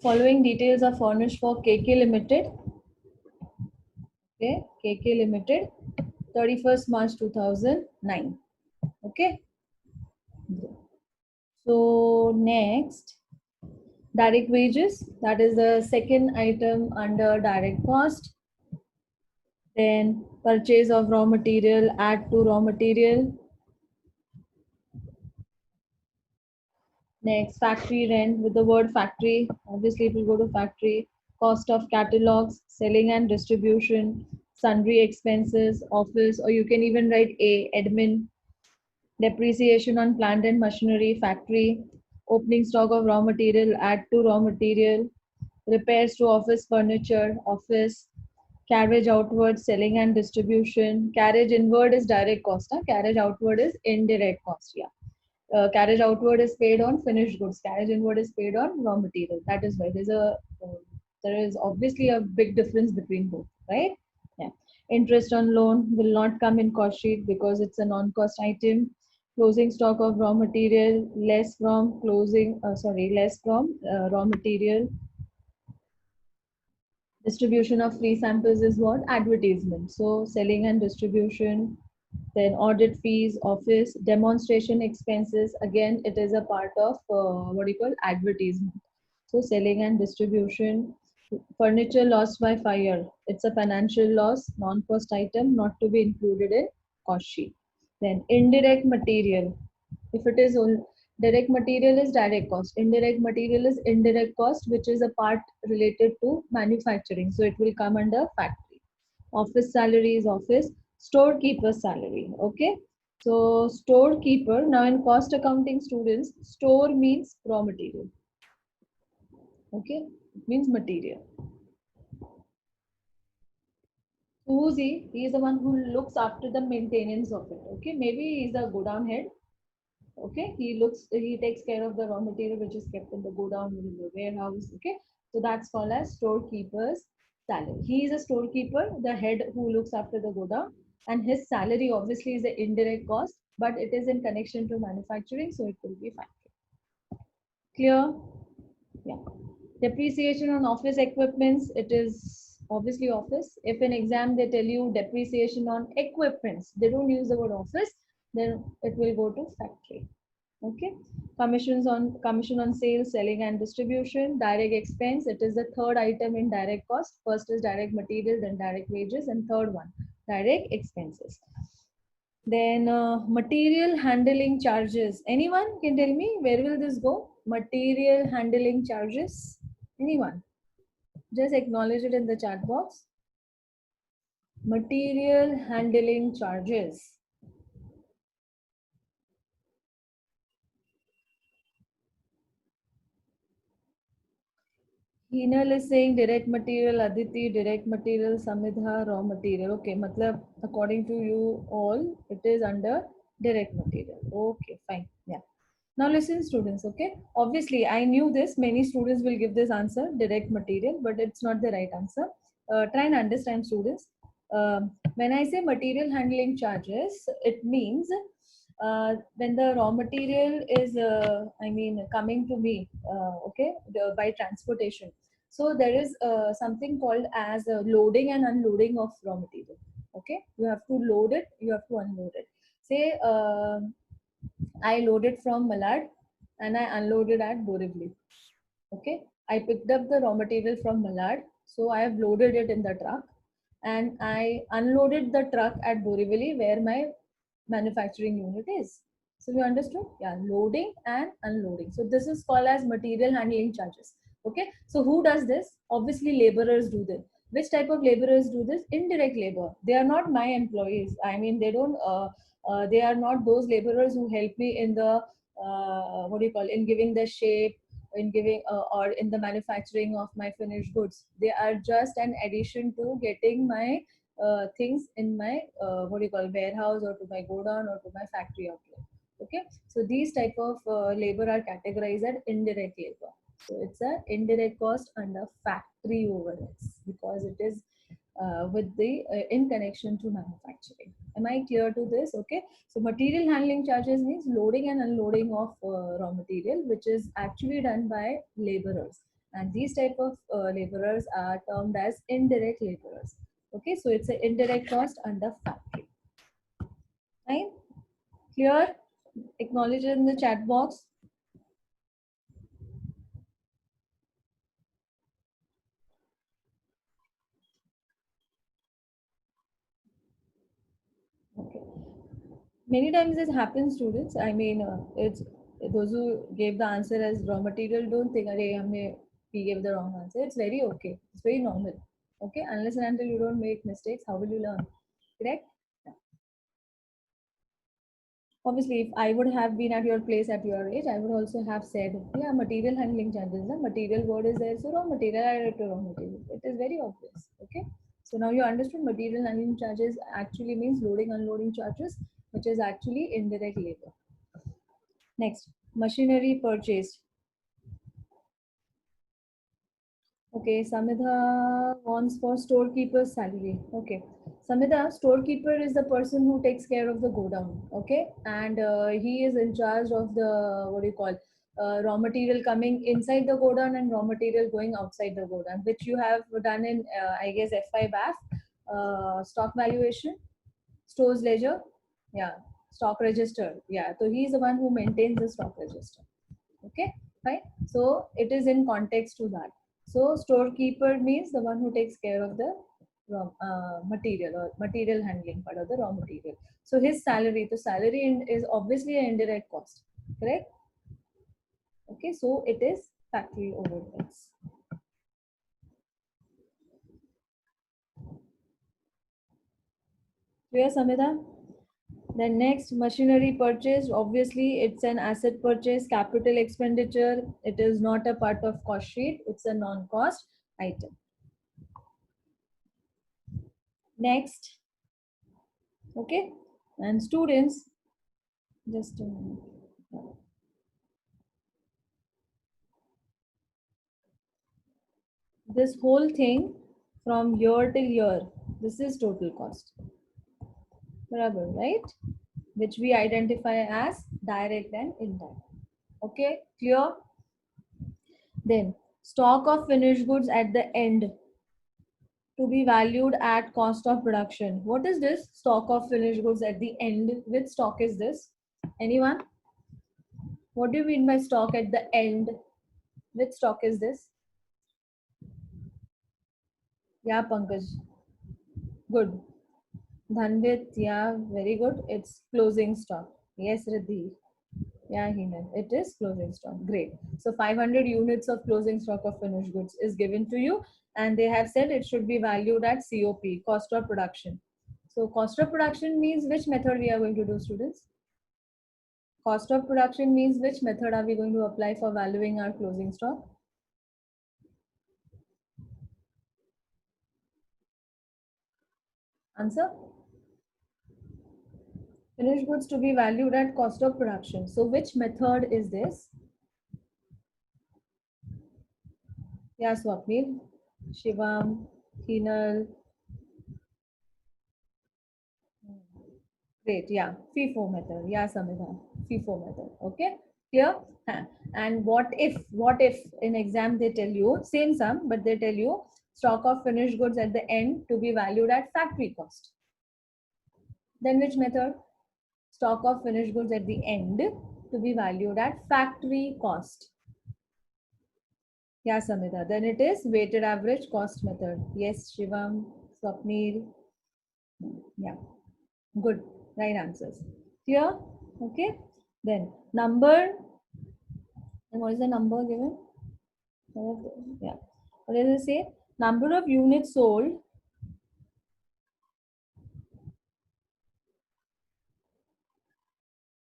Following details are furnished for KK Limited. Okay, KK Limited, 31st March 2009. Okay. So next, direct wages. That is the second item under direct cost. Then purchase of raw material, add to raw material. Next, factory rent. With the word factory, obviously it will go to factory. Cost of catalogs, selling and distribution, sundry expenses, office, or you can even write A, admin. Depreciation on plant and machinery, factory. Opening stock of raw material, add to raw material. Repairs to office furniture, office. Carriage outward, selling and distribution. Carriage inward is direct cost. Huh? Carriage outward is indirect cost. Yeah. Carriage outward is paid on finished goods. Carriage inward is paid on raw material. That is why there is obviously a big difference between both, right? Yeah. Interest on loan will not come in cost sheet because it's a non-cost item. Closing stock of raw material less from raw material. Distribution of free samples is what? Advertisement. So selling and distribution, then audit fees, office, demonstration expenses. Again, it is a part of what you call advertisement. So selling and distribution, furniture lost by fire. It's a financial loss, non-cost item, not to be included in cost sheet. Then indirect material. If it is on direct material is direct cost, indirect material is indirect cost, which is a part related to manufacturing. So it will come under factory. Office salary is office, storekeeper salary. Okay. So storekeeper, now in cost accounting students, store means raw material. Okay, it means material. So who's he? He is the one who looks after the maintenance of it. Okay, maybe he's a godown head. Okay, he takes care of the raw material which is kept in the godown in the warehouse. Okay, so that's called as storekeeper's salary. He is a storekeeper, the head who looks after the godown, and his salary obviously is an indirect cost, but it is in connection to manufacturing, so it will be factory. Clear? Yeah. Depreciation on office equipments, it is obviously office. If in exam they tell you depreciation on equipments, they don't use the word office, then it will go to factory. Okay. Commission on sales, selling and distribution, direct expense. It is the third item in direct cost. First is direct material, then direct wages, and third one, direct expenses. Then material handling charges. Anyone can tell me where will this go? Material handling charges. Anyone? Just acknowledge it in the chat box. Material handling charges. Hinal is saying direct material, Aditi, direct material, Samidha, raw material. Okay, matlab, according to you all, it is under direct material. Okay, fine. Yeah. Now listen, students, okay? Obviously, I knew this. Many students will give this answer, direct material, but it's not the right answer. Try and understand, students. When I say material handling charges, it means when the raw material is, coming to me, okay, by transportation. So there is something called as loading and unloading of raw material. Okay, you have to load it, you have to unload it. Say I loaded from Malad and I unloaded at Borivali. Okay, I picked up the raw material from Malad, so I have loaded it in the truck and I unloaded the truck at Borivali where my manufacturing unit is. So you understood? Yeah, loading and unloading. So this is called as material handling charges. Okay, so who does this? Obviously, laborers do this. Which type of laborers do this? Indirect labor. They are not my employees. I mean, they don't. They are not those laborers who help me in the what do you call in giving the shape, in giving or in the manufacturing of my finished goods. They are just an addition to getting my things in my what do you call warehouse or to my godown or to my factory outlet. Okay, so these type of labor are categorized as indirect labor. So it's a indirect cost under factory overheads because it is with the in connection to manufacturing. Am I clear to this? Okay, so material handling charges means loading and unloading of raw material, which is actually done by laborers. And these type of laborers are termed as indirect laborers. Okay, so it's an indirect cost under factory. Fine, clear? Acknowledge it in the chat box. Okay. Many times this happens, students. I mean, it's those who gave the answer as raw material don't think, "Arey, we gave the wrong answer." It's very okay. It's very normal. Okay, unless and until you don't make mistakes, how will you learn? Correct? Obviously, if I would have been at your place at your age, I would also have said, yeah, material handling charges. The material word is there, so raw material, I write to raw material. It is very obvious. Okay. So now you understood material handling charges actually means loading, unloading charges, which is actually indirect labor. Next, machinery purchased. Okay, Samidha wants for storekeeper's salary. Okay, Samidha, storekeeper is the person who takes care of the godown. Okay, and he is in charge of the what do you call raw material coming inside the godown and raw material going outside the godown, which you have done in I guess F5F, stock valuation, stores ledger, yeah, stock register. Yeah, so he is the one who maintains the stock register. Okay, fine. So it is in context to that. So storekeeper means the one who takes care of the raw material or material handling part of the raw material. So his salary, the salary is obviously an indirect cost, correct? Okay, so it is factory overheads. Clear, Samida? Then next, machinery purchase. Obviously, it's an asset purchase, capital expenditure. It is not a part of cost sheet. It's a non-cost item. Next, okay, and students, just a minute. This whole thing from year till year, this is total cost. Barabar, right? Which we identify as direct and indirect. Okay, clear? Then stock of finished goods at the end to be valued at cost of production. What is this stock of finished goods at the end? Which stock is this? Anyone? What do you mean by stock at the end? Which stock is this? Yeah, Pankaj. Good. Dhanvit, yeah, very good. It's closing stock. Yes, Riddhi. Yeah, Heenan. It is closing stock. Great. So 500 units of closing stock of finished goods is given to you, and they have said it should be valued at COP, cost of production. So cost of production means which method we are going to do, students? Cost of production means which method are we going to apply for valuing our closing stock? Answer? Finished goods to be valued at cost of production. So which method is this? Yeah, Swapnil, Shivam, Hinal. Great, yeah. FIFO method. Yeah, Samidha. FIFO method. Okay, clear? Huh. And what if in exam they tell you, same sum, but they tell you stock of finished goods at the end to be valued at factory cost. Then which method? Stock of finished goods at the end to be valued at factory cost. Yeah, Samita. Then it is weighted average cost method. Yes, Shivam, Swapnil. Yeah, good. Right answers. Clear? Okay. Then number. And what is the number given? Yeah. What does it say? Number of units sold.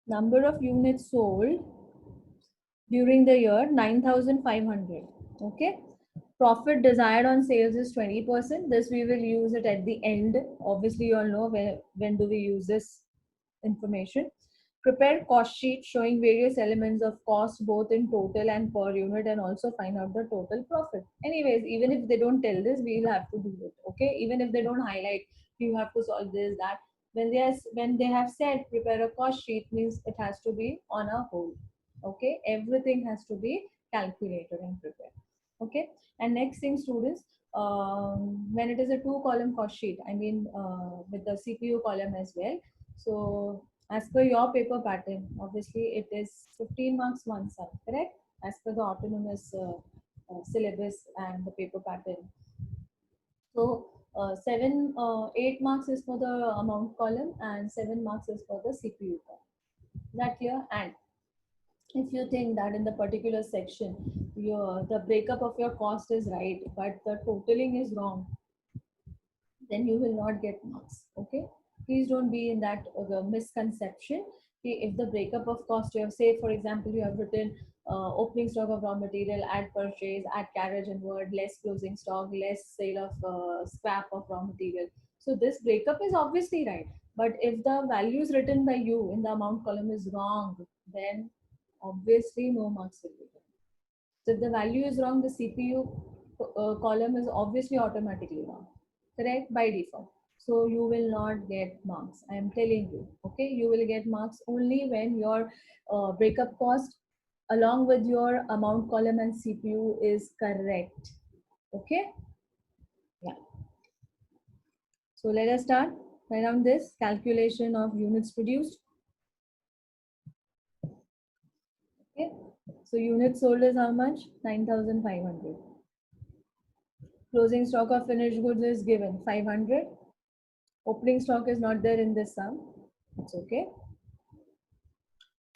Number of units sold during the year 9,500. Okay. Profit desired on sales is 20%. This we will use it at the end. Obviously, you all know when do we use this information. Prepare cost sheet showing various elements of cost both in total and per unit, and also find out the total profit. Anyways, even if they don't tell this, we'll have to do it. Okay, even if they don't highlight, you have to solve this, that. When they have said prepare a cost sheet means it has to be on a whole. Okay, everything has to be calculated and prepared. Okay. And next thing, students, when it is a two column cost sheet, I mean with the CPU column as well. So as per your paper pattern, obviously it is 15 marks one side, correct? As per the autonomous syllabus and the paper pattern. So 8 marks is for the amount column and 7 marks is for the CPU column. Is that clear? And if you think that in the particular section the breakup of your cost is right but the totaling is wrong, then you will not get marks. Okay, please don't be in that misconception. Okay, if the breakup of cost, you have, say for example, you have written opening stock of raw material, add purchase, add carriage inward, less closing stock, less sale of scrap of raw material. So this breakup is obviously right, but if the values written by you in the amount column is wrong, then obviously no marks will be there. So if the value is wrong, the CPU column is obviously automatically wrong, correct, by default. So you will not get marks. I am telling you, okay? You will get marks only when your breakup cost along with your amount column and CPU is correct. Okay? Yeah. So let us start. Write down this calculation of units produced. Okay. So units sold is how much? 9,500. Closing stock of finished goods is given 500. Opening stock is not there in this sum. It's okay.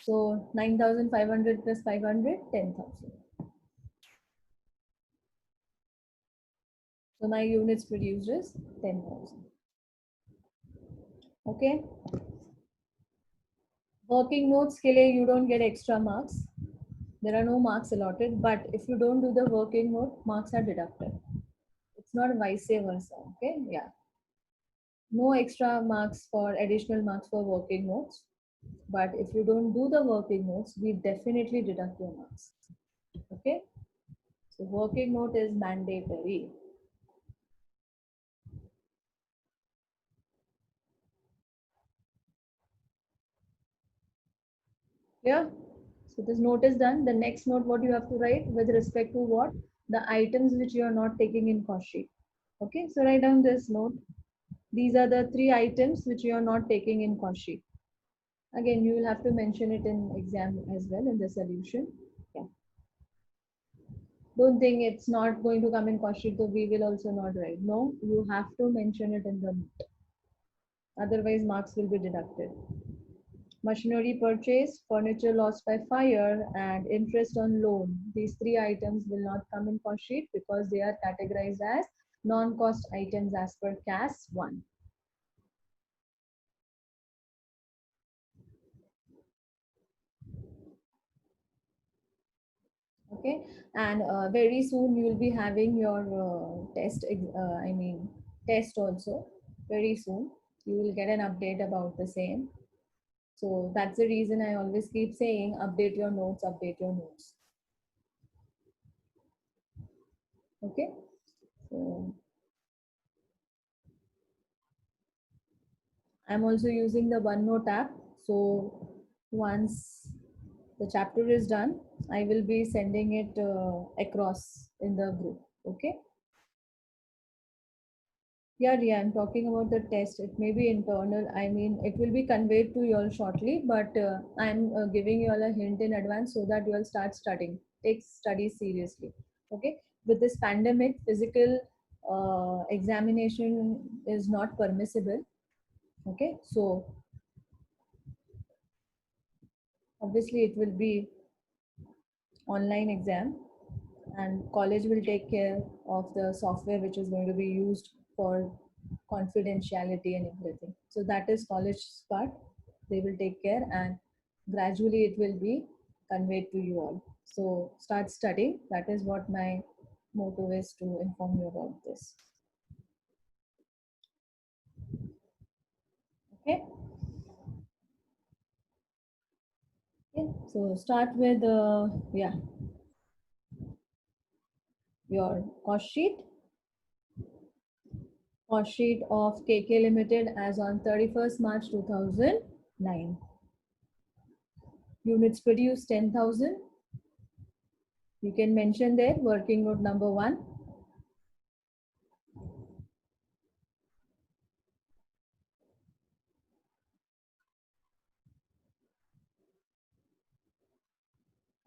So 9,500 plus 500, 10,000. So my units produced is 10,000. Okay. Working notes के लिए you don't get extra marks. There are no marks allotted. But if you don't do the working note, marks are deducted. It's not vice versa. Okay. Yeah. No extra marks for additional marks for working notes. But if you don't do the working notes, we definitely deduct your marks. Okay. So working note is mandatory. Yeah. So this note is done. The next note, what you have to write with respect to what? The items which you are not taking in cost sheet. Okay. So write down this note. These are the 3 items which you are not taking in cost sheet. Again, you will have to mention it in exam as well in the solution. Yeah. Don't think it's not going to come in cost sheet, so we will also not write. No, you have to mention it in the note. Otherwise, marks will be deducted. Machinery purchased, furniture lost by fire, and interest on loan. These 3 items will not come in cost sheet because they are categorized as non-cost items as per CAS 1. Okay, and very soon you will be having your test also. Very soon you will get an update about the same. So that's the reason I always keep saying update your notes, update your notes. Okay, so I'm also using the OneNote app. So once the chapter is done, I will be sending it across in the group. Okay. Yeah, yeah, I'm talking about the test. It may be internal. I mean, it will be conveyed to you all shortly, but I'm giving you all a hint in advance so that you all start studying. Take studies seriously. Okay. With this pandemic, physical examination is not permissible. Okay. So obviously, it will be online exam, and college will take care of the software which is going to be used for confidentiality and everything. So that is college's part. They will take care, and gradually it will be conveyed to you all. So start studying. That is what my motto is, to inform you about this. Okay. Okay. So start with yeah, your cost sheet. Cost sheet of KK Limited as on 31st March 2009. Units produced 10,000. You can mention there working note number 1.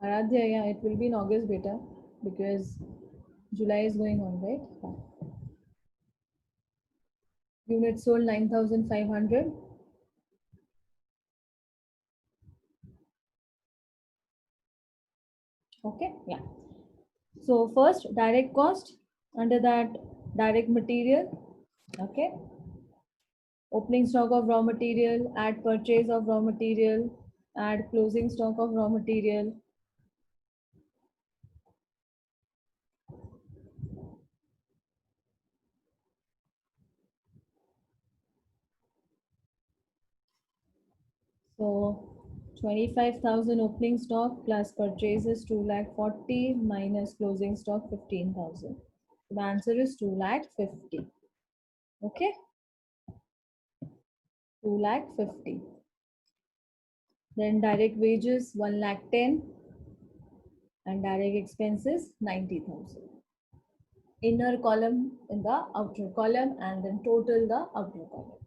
Aradhya, yeah, it will be in August, beta, because July is going on, right? Units sold 9,500. Okay, yeah. So first, direct cost. Under that, direct material. Okay. Opening stock of raw material, add purchase of raw material, add closing stock of raw material. So 25,000 opening stock plus purchases 2,40,000 minus closing stock 15,000. The answer is 2,50,000. Okay, 2,50,000. Then direct wages 1,10,000 and direct expenses 90,000. Inner column in the outer column and then total the outer column.